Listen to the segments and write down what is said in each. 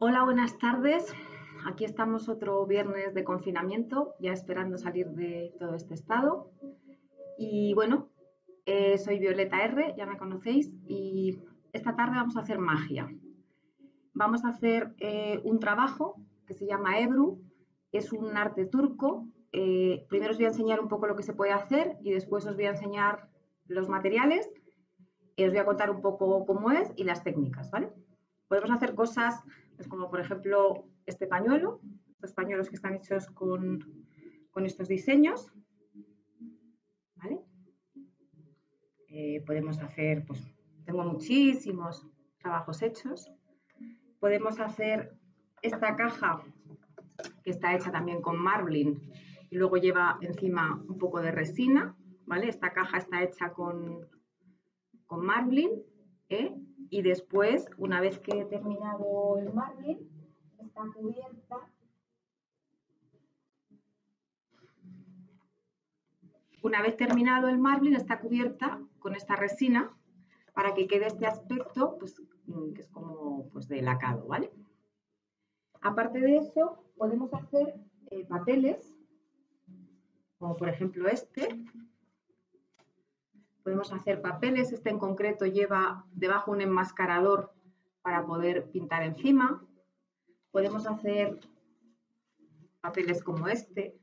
Hola, buenas tardes. Aquí estamos otro viernes de confinamiento, ya esperando salir de todo este estado. Y bueno, soy Violeta R, ya me conocéis, y esta tarde vamos a hacer magia. Vamos a hacer un trabajo que se llama Ebru, es un arte turco. Primero os voy a enseñar un poco lo que se puede hacer y después os voy a enseñar los materiales y os voy a contar un poco cómo es y las técnicas, ¿vale? Podemos hacer cosas pues, como, por ejemplo, este pañuelo, estos pañuelos que están hechos con estos diseños, ¿vale? Podemos hacer, pues, tengo muchísimos trabajos hechos. Podemos hacer esta caja que está hecha también con marbling y luego lleva encima un poco de resina, ¿vale? Esta caja está hecha con marbling, y después, una vez que he terminado el marbling, está cubierta con esta resina para que quede este aspecto, pues, que es como pues, de lacado, ¿vale? Aparte de eso, podemos hacer papeles, como por ejemplo este. Podemos hacer papeles, este en concreto lleva debajo un enmascarador para poder pintar encima. Podemos hacer papeles como este.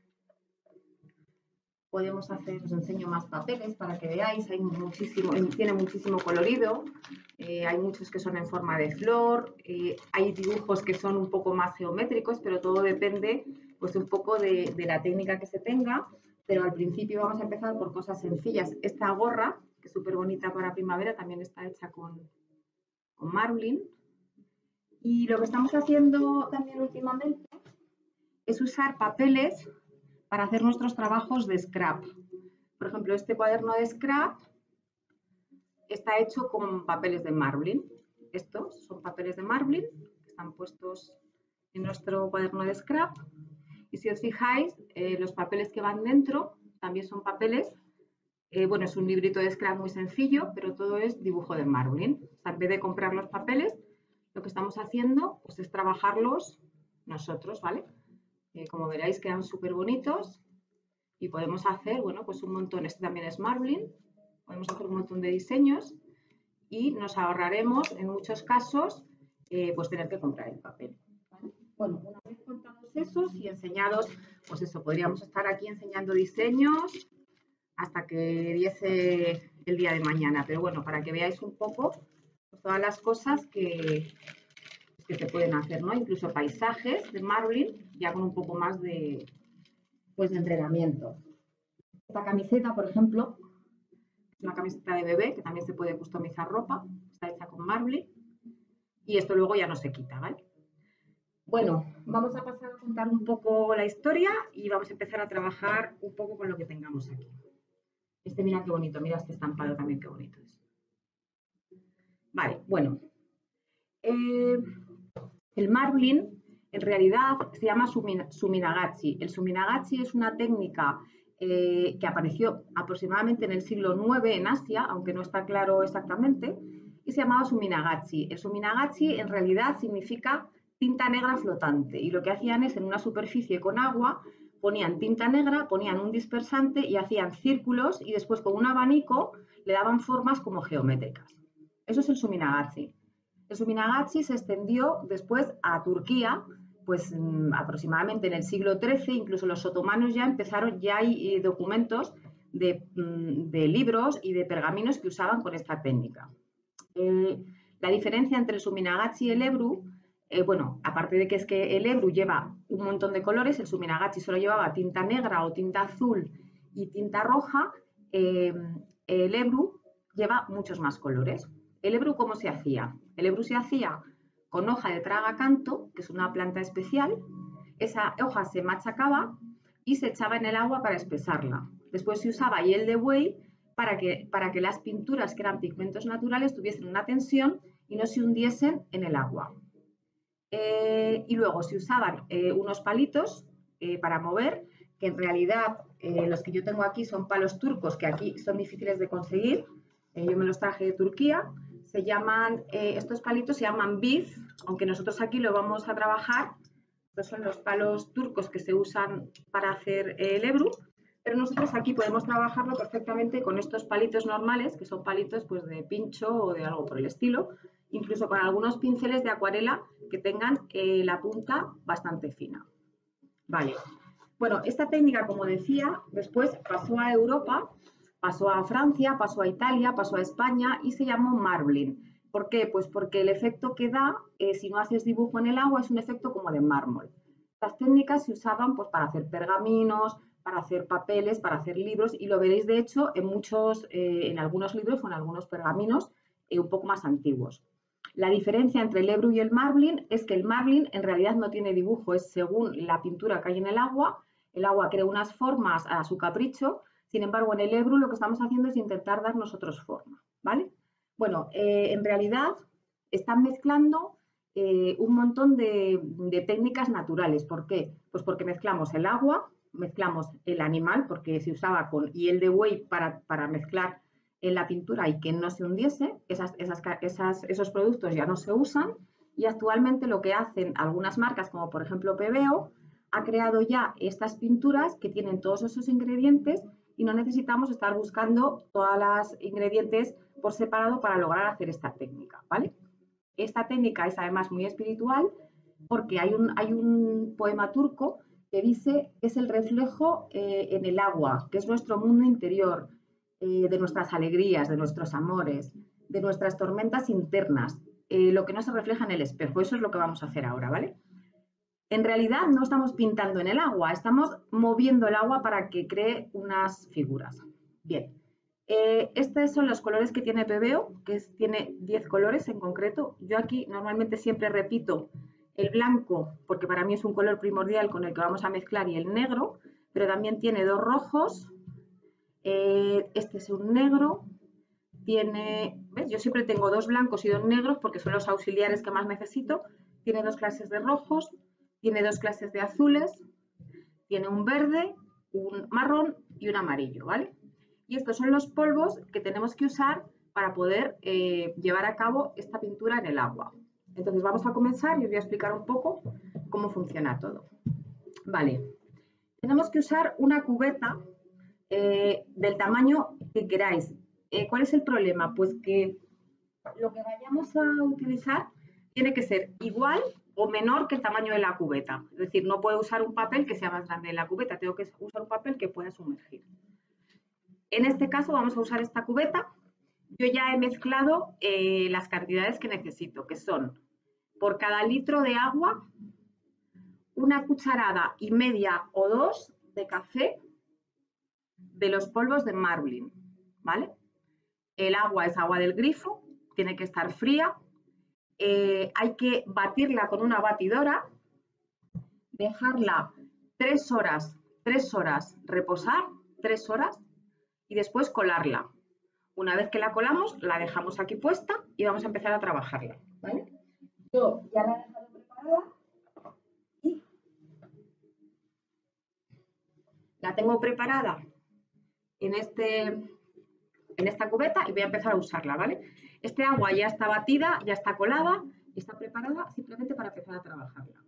Podemos hacer, os enseño más papeles para que veáis, hay muchísimo, tiene muchísimo colorido, hay muchos que son en forma de flor, hay dibujos que son un poco más geométricos, pero todo depende pues un poco de la técnica que se tenga, pero al principio vamos a empezar por cosas sencillas. Esta gorra, que es súper bonita para primavera, también está hecha con marbling. Y lo que estamos haciendo también últimamente es usar papeles para hacer nuestros trabajos de scrap. Por ejemplo, este cuaderno de scrap está hecho con papeles de marbling. Estos son papeles de marbling que están puestos en nuestro cuaderno de scrap. Y si os fijáis, los papeles que van dentro también son papeles. Bueno, es un librito de scrap muy sencillo, pero todo es dibujo de marbling. O sea, en vez de comprar los papeles, lo que estamos haciendo pues, es trabajarlos nosotros, ¿vale? Como veréis, quedan súper bonitos y podemos hacer, bueno, pues un montón. Este también es marbling. Podemos hacer un montón de diseños y nos ahorraremos, en muchos casos, pues tener que comprar el papel, ¿vale? Bueno, una vez contados esos y enseñados, pues eso, podríamos estar aquí enseñando diseños hasta que diese el día de mañana. Pero bueno, para que veáis un poco pues, todas las cosas que se pueden hacer, ¿no? Incluso paisajes de marbling, ya con un poco más de, pues, de entrenamiento. Esta camiseta, por ejemplo, es una camiseta de bebé que también se puede customizar ropa, está hecha con marbling y esto luego ya no se quita, ¿vale? Bueno, vamos a pasar a contar un poco la historia y vamos a empezar a trabajar un poco con lo que tengamos aquí. Este, mira qué bonito, mira este estampado también qué bonito es. Vale, bueno. El marbling en realidad se llama suminagachi. El suminagachi es una técnica que apareció aproximadamente en el siglo IX en Asia, aunque no está claro exactamente, y se llamaba suminagachi. El suminagachi en realidad significa tinta negra flotante y lo que hacían es en una superficie con agua ponían tinta negra, ponían un dispersante y hacían círculos y después con un abanico le daban formas como geométricas. Eso es el suminagachi. El suminagachi se extendió después a Turquía, pues aproximadamente en el siglo XIII, incluso los otomanos ya empezaron, ya hay documentos de libros y de pergaminos que usaban con esta técnica. La diferencia entre el suminagachi y el ebru, bueno, aparte de que es que el ebru lleva un montón de colores, el suminagachi solo llevaba tinta negra o tinta azul y tinta roja, el ebru lleva muchos más colores. ¿El ebru cómo se hacía? El ebru se hacía con hoja de tragacanto, que es una planta especial. Esa hoja se machacaba y se echaba en el agua para espesarla. Después se usaba hiel de buey para que las pinturas, que eran pigmentos naturales, tuviesen una tensión y no se hundiesen en el agua. Y luego se usaban unos palitos para mover, que en realidad los que yo tengo aquí son palos turcos, que aquí son difíciles de conseguir. Yo me los traje de Turquía. Se llaman, estos palitos se llaman biz, aunque nosotros aquí lo vamos a trabajar, estos son los palos turcos que se usan para hacer el ebru, pero nosotros aquí podemos trabajarlo perfectamente con estos palitos normales, que son palitos pues, de pincho o de algo por el estilo, incluso con algunos pinceles de acuarela que tengan la punta bastante fina. Vale. Bueno, esta técnica, como decía, después pasó a Europa, pasó a Francia, pasó a Italia, pasó a España y se llamó marbling. ¿Por qué? Pues porque el efecto que da, si no haces dibujo en el agua, es un efecto como de mármol. Estas técnicas se usaban pues, para hacer pergaminos, para hacer papeles, para hacer libros, y lo veréis de hecho en algunos libros o en algunos pergaminos un poco más antiguos. La diferencia entre el ebru y el marbling es que el marbling en realidad no tiene dibujo, es según la pintura que hay en el agua crea unas formas a su capricho, sin embargo en el ebru lo que estamos haciendo es intentar dar nosotros forma, ¿vale? Bueno, en realidad están mezclando un montón de técnicas naturales. ¿Por qué? Pues porque mezclamos el agua, mezclamos el animal, porque se usaba con hiel de buey para mezclar en la pintura y que no se hundiese, esos productos ya no se usan y actualmente lo que hacen algunas marcas, como por ejemplo Pebeo, ha creado ya estas pinturas que tienen todos esos ingredientes y no necesitamos estar buscando todos los ingredientes por separado para lograr hacer esta técnica, ¿vale? Esta técnica es además muy espiritual porque hay un poema turco que dice que es el reflejo en el agua, que es nuestro mundo interior, de nuestras alegrías, de nuestros amores, de nuestras tormentas internas, lo que no se refleja en el espejo. Eso es lo que vamos a hacer ahora, ¿vale? En realidad no estamos pintando en el agua, estamos moviendo el agua para que cree unas figuras. Bien, estos son los colores que tiene Pebeo, tiene 10 colores en concreto. Yo aquí normalmente siempre repito el blanco, porque para mí es un color primordial con el que vamos a mezclar, y el negro, pero también tiene 2 rojos, este es un negro, ¿ves? Yo siempre tengo 2 blancos y 2 negros porque son los auxiliares que más necesito. Tiene 2 clases de rojos, tiene 2 clases de azules, tiene un verde, un marrón y un amarillo, ¿vale? Y estos son los polvos que tenemos que usar para poder llevar a cabo esta pintura en el agua. Entonces vamos a comenzar y os voy a explicar un poco cómo funciona todo. Vale, tenemos que usar una cubeta del tamaño que queráis. ¿Cuál es el problema? Pues que lo que vayamos a utilizar tiene que ser igual o menor que el tamaño de la cubeta. Es decir, no puedo usar un papel que sea más grande de la cubeta, tengo que usar un papel que pueda sumergir. En este caso vamos a usar esta cubeta. Yo ya he mezclado las cantidades que necesito, que son por cada litro de agua, 1,5 cucharadas o 2 de café de los polvos de marbling, ¿vale? El agua es agua del grifo, tiene que estar fría. Hay que batirla con una batidora, dejarla 3 horas reposar, 3 horas, y después colarla. Una vez que la colamos, la dejamos aquí puesta y vamos a empezar a trabajarla, ¿vale? Yo ya la he dejado preparada y la tengo preparada en esta cubeta y voy a empezar a usarla, ¿vale? Este agua ya está batida, ya está colada y está preparada simplemente para empezar a trabajarla.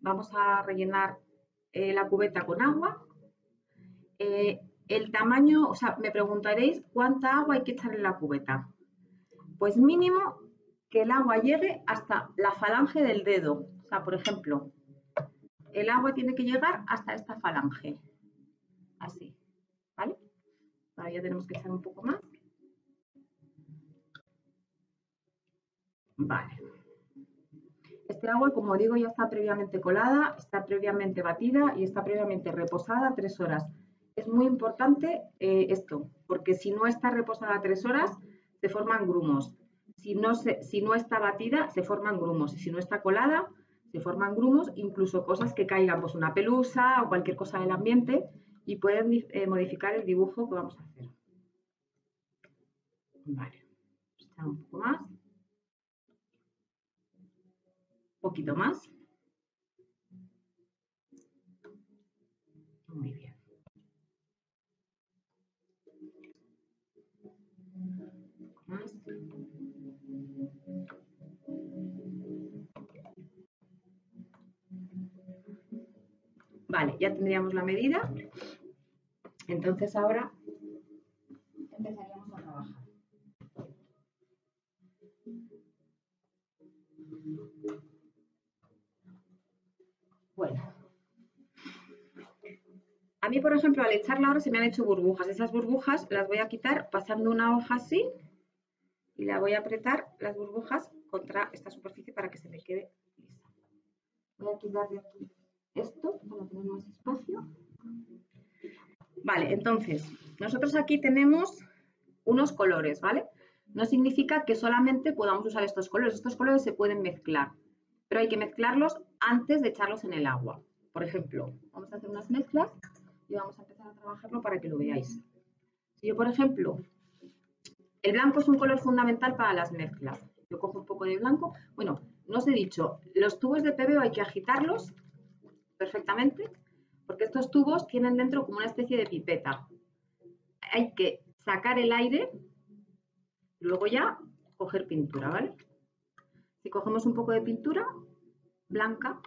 Vamos a rellenar la cubeta con agua. El tamaño, o sea, me preguntaréis cuánta agua hay que echar en la cubeta. Pues mínimo que el agua llegue hasta la falange del dedo. O sea, por ejemplo, el agua tiene que llegar hasta esta falange. Así, ¿vale? Todavía tenemos que echar un poco más. Vale. Este agua, como digo, ya está previamente colada, está previamente batida y está previamente reposada 3 horas. Es muy importante esto, porque si no está reposada 3 horas, se forman grumos. Si no está batida, se forman grumos. Y si no está colada, se forman grumos, incluso cosas que caigan, pues una pelusa o cualquier cosa del ambiente, y pueden modificar el dibujo que vamos a hacer. Vale, echar un poco más. Un poquito más. Muy bien. Más. Vale, ya tendríamos la medida. Entonces ahora empezaríamos a trabajar. Bueno, a mí, por ejemplo, al echarla ahora se me han hecho burbujas. Esas burbujas las voy a quitar pasando una hoja así y la voy a apretar las burbujas contra esta superficie para que se me quede lisa. Voy a quitar de aquí esto para tener más espacio. Vale, entonces, nosotros aquí tenemos unos colores, ¿vale? No significa que solamente podamos usar estos colores. Estos colores se pueden mezclar, pero hay que mezclarlos antes de echarlos en el agua. Por ejemplo, vamos a hacer unas mezclas y vamos a empezar a trabajarlo para que lo veáis. Si yo, por ejemplo, el blanco es un color fundamental para las mezclas. Yo cojo un poco de blanco. Bueno, no os he dicho, los tubos de PVO hay que agitarlos perfectamente, porque estos tubos tienen dentro como una especie de pipeta. Hay que sacar el aire y luego ya coger pintura, ¿vale? Si cogemos un poco de pintura blanca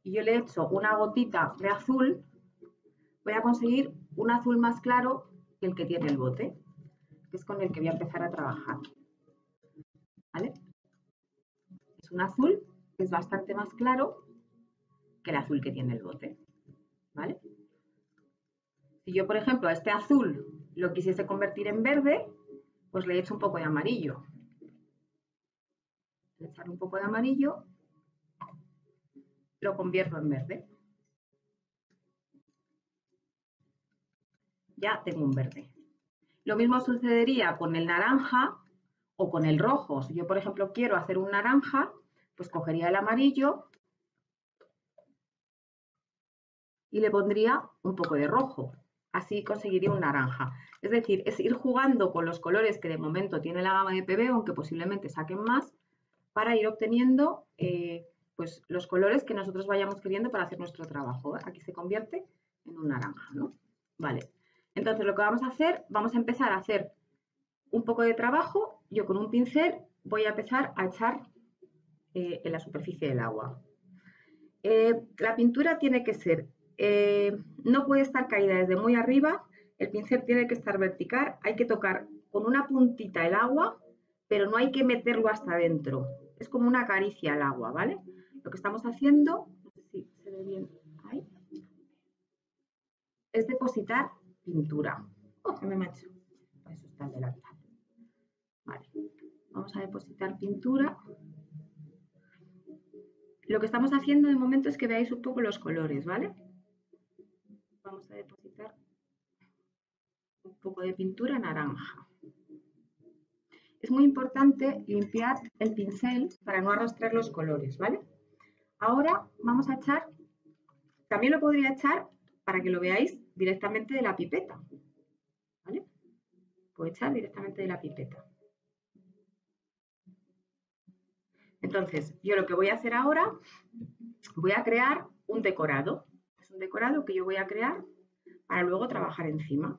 y yo le echo una gotita de azul, voy a conseguir un azul más claro que el que tiene el bote, que es con el que voy a empezar a trabajar, ¿vale? Es un azul que es bastante más claro que el azul que tiene el bote, ¿vale? Si yo, por ejemplo, a este azul lo quisiese convertir en verde, pues le echo un poco de amarillo. Le echar un poco de amarillo, lo convierto en verde. Ya tengo un verde. Lo mismo sucedería con el naranja o con el rojo. Si yo, por ejemplo, quiero hacer un naranja, pues cogería el amarillo y le pondría un poco de rojo. Así conseguiría un naranja. Es decir, es ir jugando con los colores que de momento tiene la gama de PVO, aunque posiblemente saquen más, para ir obteniendo pues los colores que nosotros vayamos queriendo para hacer nuestro trabajo. Aquí se convierte en un naranja, ¿no? Vale. Entonces lo que vamos a hacer, vamos a empezar a hacer un poco de trabajo. Yo con un pincel voy a empezar a echar en la superficie del agua. La pintura tiene que ser, no puede estar caída desde muy arriba, el pincel tiene que estar vertical, hay que tocar con una puntita el agua, pero no hay que meterlo hasta adentro. Es como una caricia al agua, ¿vale? Lo que estamos haciendo, no sé si se ve bien ahí, es depositar pintura. ¡Oh, se me manchó! Eso está el delantal. Vale, vamos a depositar pintura. Lo que estamos haciendo de momento es que veáis un poco los colores, ¿vale? Vamos a depositar un poco de pintura naranja. Es muy importante limpiar el pincel para no arrastrar los colores, ¿vale? Ahora vamos a echar, también lo podría echar para que lo veáis directamente de la pipeta, ¿vale? Puedo echar directamente de la pipeta. Entonces, yo lo que voy a hacer ahora, voy a crear un decorado. Es un decorado que yo voy a crear para luego trabajar encima,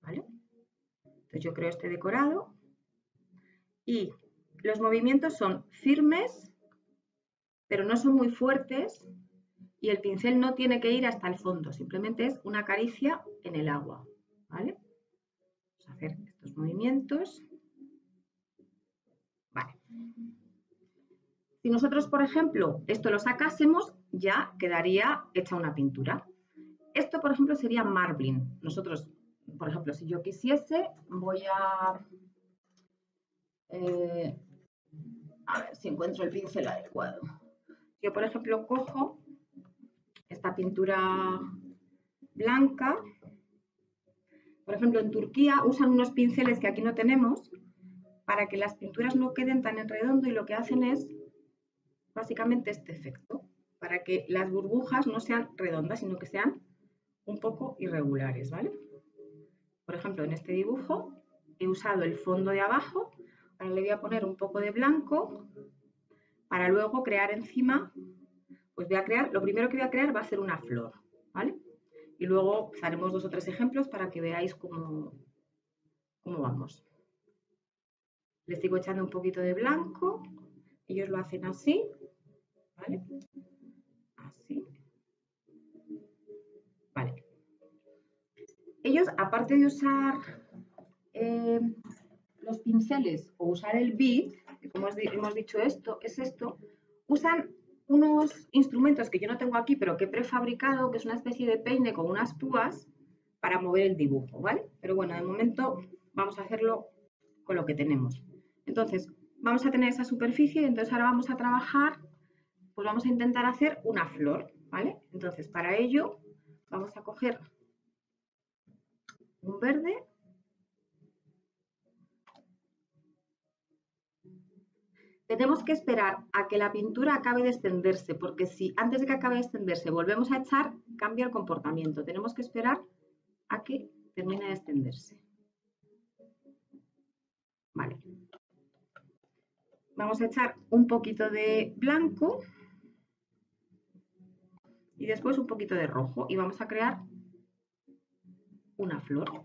¿vale? Entonces yo creo este decorado y los movimientos son firmes, pero no son muy fuertes y el pincel no tiene que ir hasta el fondo, simplemente es una caricia en el agua, ¿vale? Vamos a hacer estos movimientos. Vale. Si nosotros, por ejemplo, esto lo sacásemos, ya quedaría hecha una pintura. Esto, por ejemplo, sería marbling. Nosotros, por ejemplo, si yo quisiese, voy a ver si encuentro el pincel adecuado. Yo, por ejemplo, cojo esta pintura blanca. Por ejemplo, en Turquía usan unos pinceles que aquí no tenemos para que las pinturas no queden tan en redondo y lo que hacen es básicamente este efecto, para que las burbujas no sean redondas, sino que sean un poco irregulares, ¿vale? Por ejemplo, en este dibujo he usado el fondo de abajo, ahora le voy a poner un poco de blanco para luego crear encima, pues voy a crear, lo primero que voy a crear va a ser una flor, ¿vale? Y luego haremos 2 o 3 ejemplos para que veáis cómo vamos. Le sigo echando un poquito de blanco, ellos lo hacen así, ¿vale? Así. aparte de usar los pinceles o usar el bit, que como hemos dicho esto, usan unos instrumentos que yo no tengo aquí, pero que he prefabricado, que es una especie de peine con unas púas para mover el dibujo, ¿vale? Pero bueno, de momento vamos a hacerlo con lo que tenemos. Entonces, vamos a tener esa superficie y entonces ahora vamos a trabajar, pues vamos a intentar hacer una flor, ¿vale? Entonces, para ello vamos a coger un verde. Tenemos que esperar a que la pintura acabe de extenderse, porque si antes de que acabe de extenderse volvemos a echar, cambia el comportamiento. Tenemos que esperar a que termine de extenderse. Vale. Vamos a echar un poquito de blanco y después un poquito de rojo y vamos a crear una flor.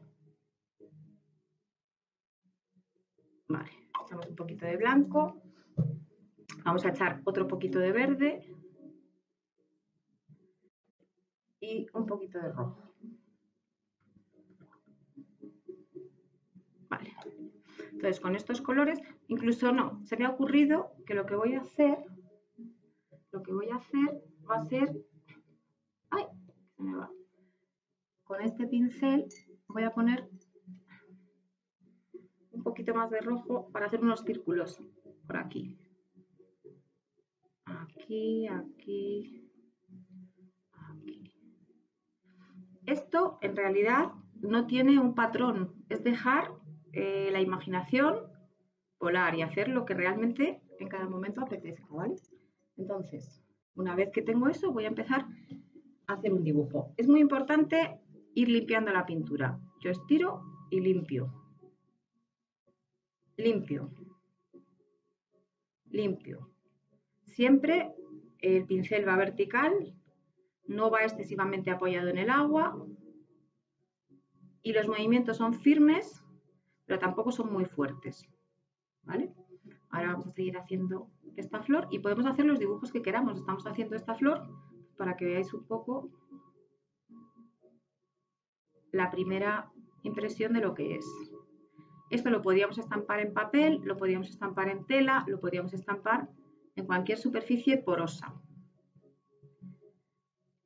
Vale, echamos un poquito de blanco, vamos a echar otro poquito de verde y un poquito de rojo. Vale, entonces con estos colores, incluso no, se me ha ocurrido que lo que voy a hacer va a ser, ¡ay! Se me va. Con este pincel voy a poner un poquito más de rojo para hacer unos círculos por aquí. Aquí, aquí, aquí. Esto en realidad no tiene un patrón, es dejar la imaginación volar y hacer lo que realmente en cada momento apetezca, ¿vale? Entonces, una vez que tengo eso, voy a empezar a hacer un dibujo. Es muy importante ir limpiando la pintura. Yo estiro y limpio. Limpio. Limpio. Siempre el pincel va vertical, no va excesivamente apoyado en el agua y los movimientos son firmes, pero tampoco son muy fuertes, ¿vale? Ahora vamos a seguir haciendo esta flor y podemos hacer los dibujos que queramos. Estamos haciendo esta flor para que veáis un poco la primera impresión de lo que es. Esto lo podríamos estampar en papel, lo podríamos estampar en tela, lo podríamos estampar en cualquier superficie porosa.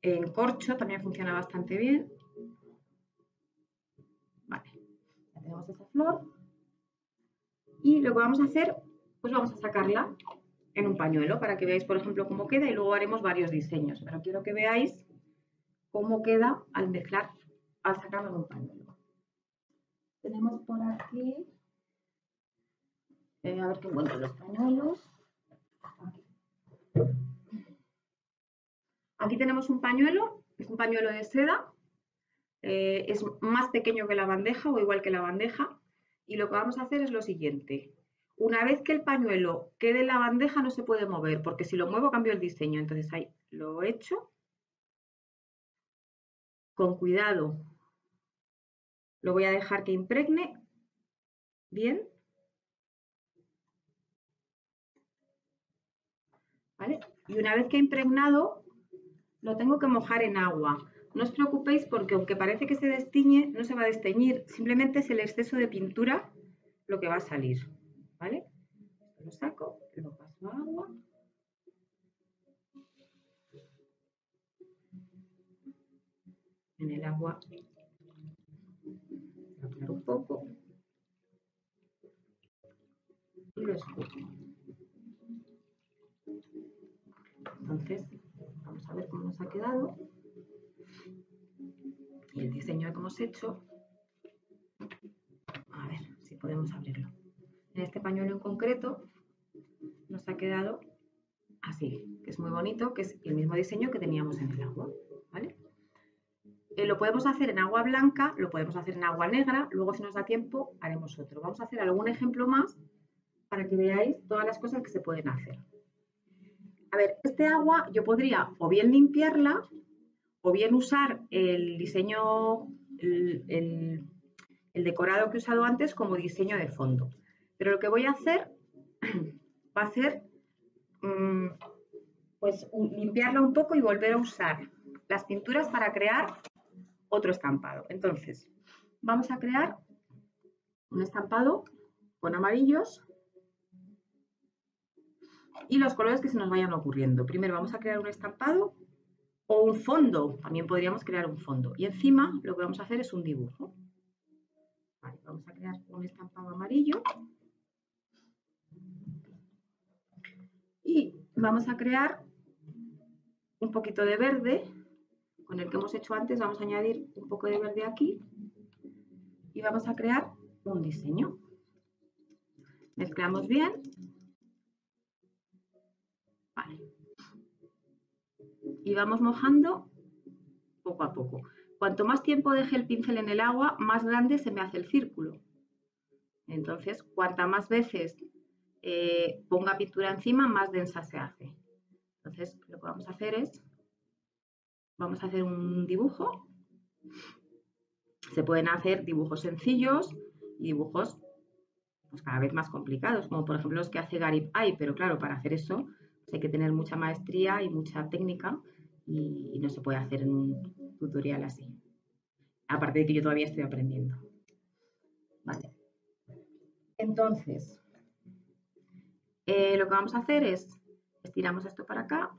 En corcho también funciona bastante bien. Vale, ya tenemos esa flor. Y lo que vamos a hacer, pues vamos a sacarla en un pañuelo para que veáis, por ejemplo, cómo queda y luego haremos varios diseños. Pero quiero que veáis cómo queda al mezclar, al sacarlo en un pañuelo. Tenemos por aquí, a ver que encuentro los pañuelos. Aquí tenemos un pañuelo, es un pañuelo de seda, es más pequeño que la bandeja o igual que la bandeja. Y lo que vamos a hacer es lo siguiente. Una vez que el pañuelo quede en la bandeja no se puede mover, porque si lo muevo cambio el diseño. Entonces ahí lo echo. Con cuidado lo voy a dejar que impregne bien. ¿Vale? Y una vez que ha impregnado, lo tengo que mojar en agua. No os preocupéis porque aunque parece que se destiñe, no se va a desteñir. Simplemente es el exceso de pintura lo que va a salir. ¿Vale? Lo saco, lo paso a agua. En el agua voy a poner un poco y lo escurro. Entonces, vamos a ver cómo nos ha quedado. Y el diseño que hemos hecho, a ver si podemos abrirlo. En este pañuelo en concreto nos ha quedado así, que es muy bonito, que es el mismo diseño que teníamos en el agua, ¿vale? Lo podemos hacer en agua blanca, lo podemos hacer en agua negra, luego si nos da tiempo haremos otro. Vamos a hacer algún ejemplo más para que veáis todas las cosas que se pueden hacer. A ver, este agua yo podría o bien limpiarla o bien usar el diseño, el decorado que he usado antes como diseño de fondo. Pero lo que voy a hacer va a ser pues limpiarla un poco y volver a usar las pinturas para crear otro estampado. Entonces, vamos a crear un estampado con amarillos y los colores que se nos vayan ocurriendo. Primero vamos a crear un estampado o un fondo, también podríamos crear un fondo. Y encima lo que vamos a hacer es un dibujo. Vale, vamos a crear un estampado amarillo y vamos a crear un poquito de verde. Con el que hemos hecho antes vamos a añadir un poco de verde aquí y vamos a crear un diseño. Mezclamos bien. Vale. Y vamos mojando poco a poco. Cuanto más tiempo deje el pincel en el agua, más grande se me hace el círculo. Entonces, cuantas más veces ponga pintura encima, más densa se hace. Entonces, lo que vamos a hacer es, vamos a hacer un dibujo. Se pueden hacer dibujos sencillos y dibujos pues, cada vez más complicados, como por ejemplo los que hace Garib Ay, pero claro, para hacer eso pues, hay que tener mucha maestría y mucha técnica y no se puede hacer en un tutorial así. Aparte de que yo todavía estoy aprendiendo. Vale. Entonces, lo que vamos a hacer es, estiramos esto para acá.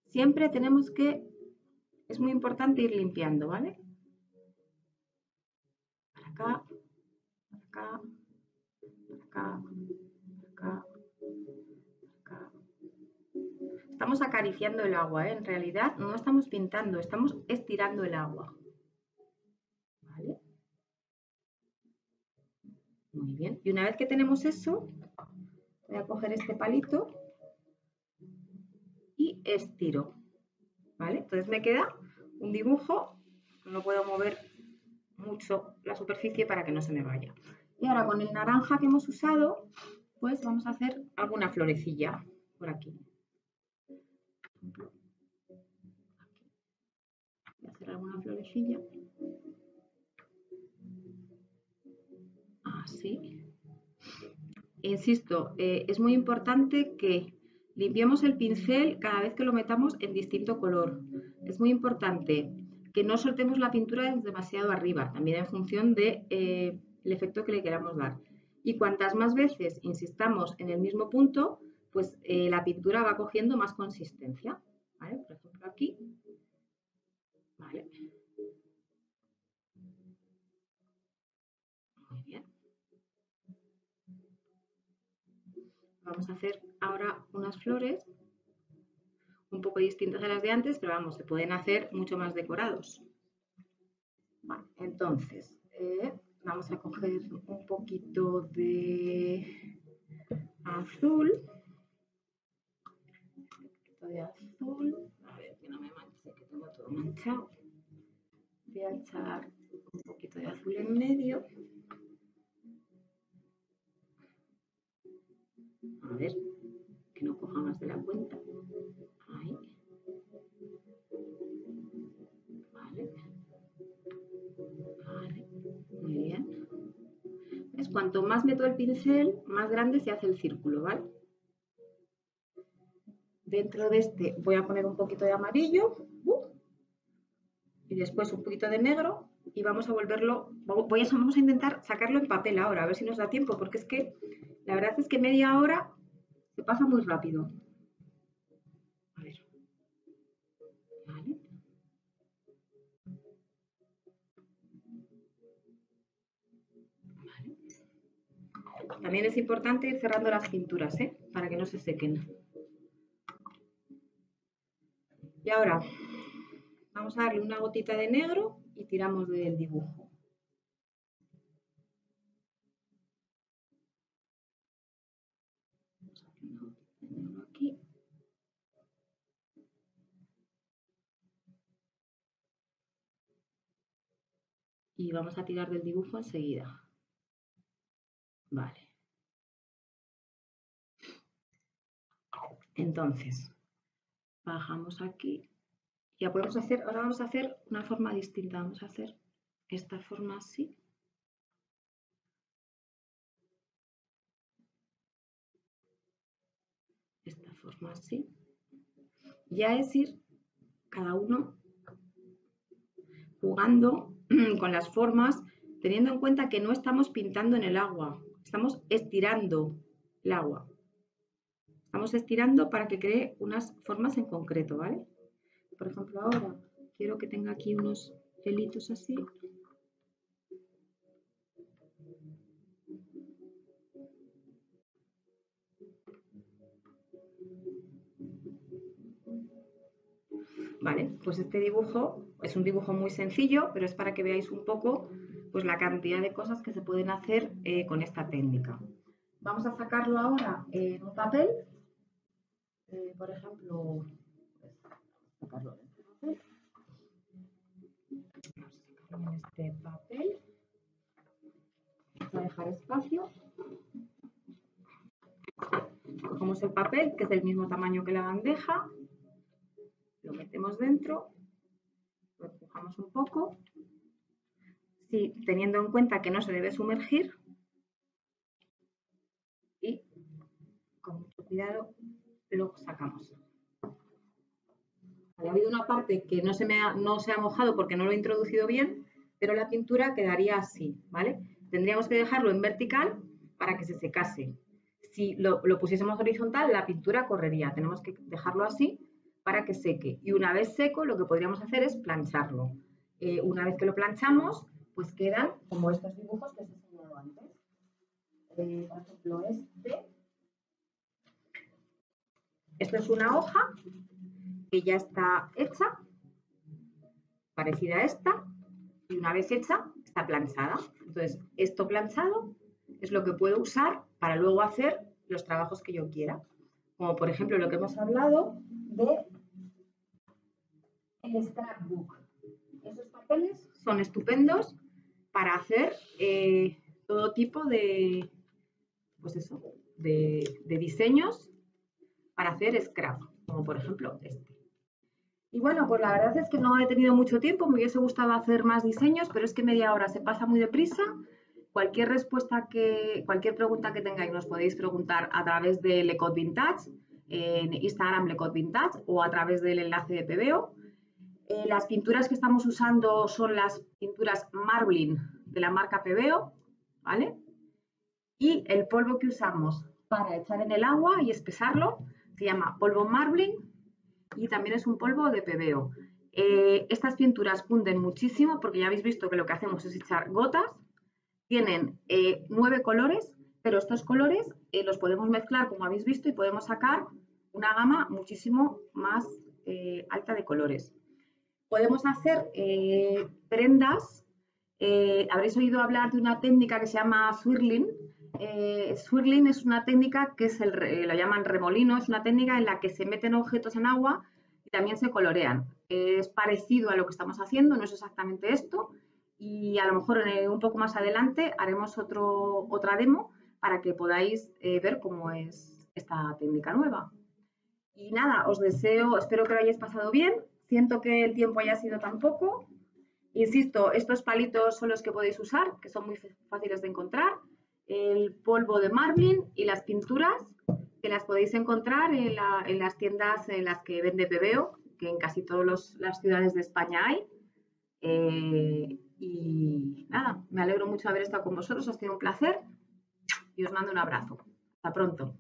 Siempre tenemos que, es muy importante ir limpiando, ¿vale? Para acá, para acá, para acá, para acá, para acá. Estamos acariciando el agua, ¿eh? En realidad no estamos pintando, estamos estirando el agua. ¿Vale? Muy bien. Y una vez que tenemos eso, voy a coger este palito y estiro. ¿Vale? Entonces me queda un dibujo, no puedo mover mucho la superficie para que no se me vaya. Y ahora con el naranja que hemos usado, pues vamos a hacer alguna florecilla por aquí. Voy a hacer alguna florecilla. Así. Insisto, es muy importante que limpiemos el pincel cada vez que lo metamos en distinto color. Es muy importante que no soltemos la pintura demasiado arriba, también en función del efecto que le queramos dar. Y cuantas más veces insistamos en el mismo punto, pues la pintura va cogiendo más consistencia. ¿Vale? Por ejemplo, aquí. ¿Vale? Muy bien. Vamos a hacer ahora unas flores un poco distintas a las de antes, pero vamos, se pueden hacer mucho más decorados. Vale, entonces, vamos a coger un poquito de azul. A ver, que no me manche, que tengo todo manchado. Voy a echar un poquito de azul en medio. A ver, que no coja más de la cuenta. Ahí. Vale. Vale. Muy bien. ¿Ves? Cuanto más meto el pincel, más grande se hace el círculo, ¿vale? Dentro de este voy a poner un poquito de amarillo y después un poquito de negro y vamos a volverlo, vamos a intentar sacarlo en papel ahora, a ver si nos da tiempo, porque es que la verdad es que media hora se pasa muy rápido. A ver. Vale. Vale. También es importante ir cerrando las cinturas, para que no se sequen. Y ahora vamos a darle una gotita de negro y tiramos del dibujo. Aquí. Y vamos a tirar del dibujo enseguida. Vale. Entonces, bajamos aquí. Ya podemos hacer, ahora vamos a hacer una forma distinta. Vamos a hacer esta forma así. Esta forma así. Ya es ir cada uno jugando con las formas, teniendo en cuenta que no estamos pintando en el agua, estamos estirando el agua. Estamos estirando para que cree unas formas en concreto, ¿vale? Por ejemplo, ahora quiero que tenga aquí unos pelitos así. Vale, pues este dibujo es un dibujo muy sencillo, pero es para que veáis un poco pues, la cantidad de cosas que se pueden hacer con esta técnica. Vamos a sacarlo ahora en un papel. Por ejemplo, sacarlo en este papel. Vamos a sacarlo en este papel. Vamos a dejar espacio. Cogemos el papel, que es del mismo tamaño que la bandeja. Lo metemos dentro. Lo empujamos un poco. Sí, teniendo en cuenta que no se debe sumergir. Y con mucho cuidado lo sacamos. Ha habido una parte que no se ha mojado porque no lo he introducido bien, pero la pintura quedaría así, ¿vale? Tendríamos que dejarlo en vertical para que se secase. Si lo pusiésemos horizontal, la pintura correría. Tenemos que dejarlo así para que seque. Y una vez seco, lo que podríamos hacer es plancharlo. Una vez que lo planchamos, pues quedan como estos dibujos que os he enseñado antes. Por ejemplo, esto es una hoja que ya está hecha, parecida a esta, y una vez hecha, está planchada. Entonces, esto planchado es lo que puedo usar para luego hacer los trabajos que yo quiera. Como por ejemplo lo que hemos hablado de el scrapbook. Esos papeles son estupendos para hacer todo tipo de, pues eso, de diseños para hacer scrap, como por ejemplo este. Y bueno, pues la verdad es que no he tenido mucho tiempo, me hubiese gustado hacer más diseños, pero es que media hora se pasa muy deprisa. Cualquier pregunta que tengáis nos podéis preguntar a través de Le Code Vintage, en Instagram Le Code Vintage o a través del enlace de PBO. Las pinturas que estamos usando son las pinturas Marbling de la marca PBO, ¿vale? Y el polvo que usamos para echar en el agua y espesarlo se llama polvo Marbling y también es un polvo de PBO. Estas pinturas funden muchísimo porque ya habéis visto que lo que hacemos es echar gotas. Tienen 9 colores, pero estos colores los podemos mezclar como habéis visto y podemos sacar una gama muchísimo más alta de colores. Podemos hacer prendas. Habréis oído hablar de una técnica que se llama swirling. Swirling es una técnica que lo llaman remolino, es una técnica en la que se meten objetos en agua y también se colorean. Es parecido a lo que estamos haciendo, no es exactamente esto, y a lo mejor un poco más adelante haremos otra demo para que podáis ver cómo es esta técnica nueva. Y nada, espero que lo hayáis pasado bien, siento que el tiempo haya sido tan poco. Insisto, estos palitos son los que podéis usar, que son muy fáciles de encontrar, el polvo de Marbling y las pinturas, que las podéis encontrar en las tiendas en las que vende PBO, que en casi todas las ciudades de España hay. Y nada, me alegro mucho de haber estado con vosotros, ha sido un placer y os mando un abrazo. Hasta pronto.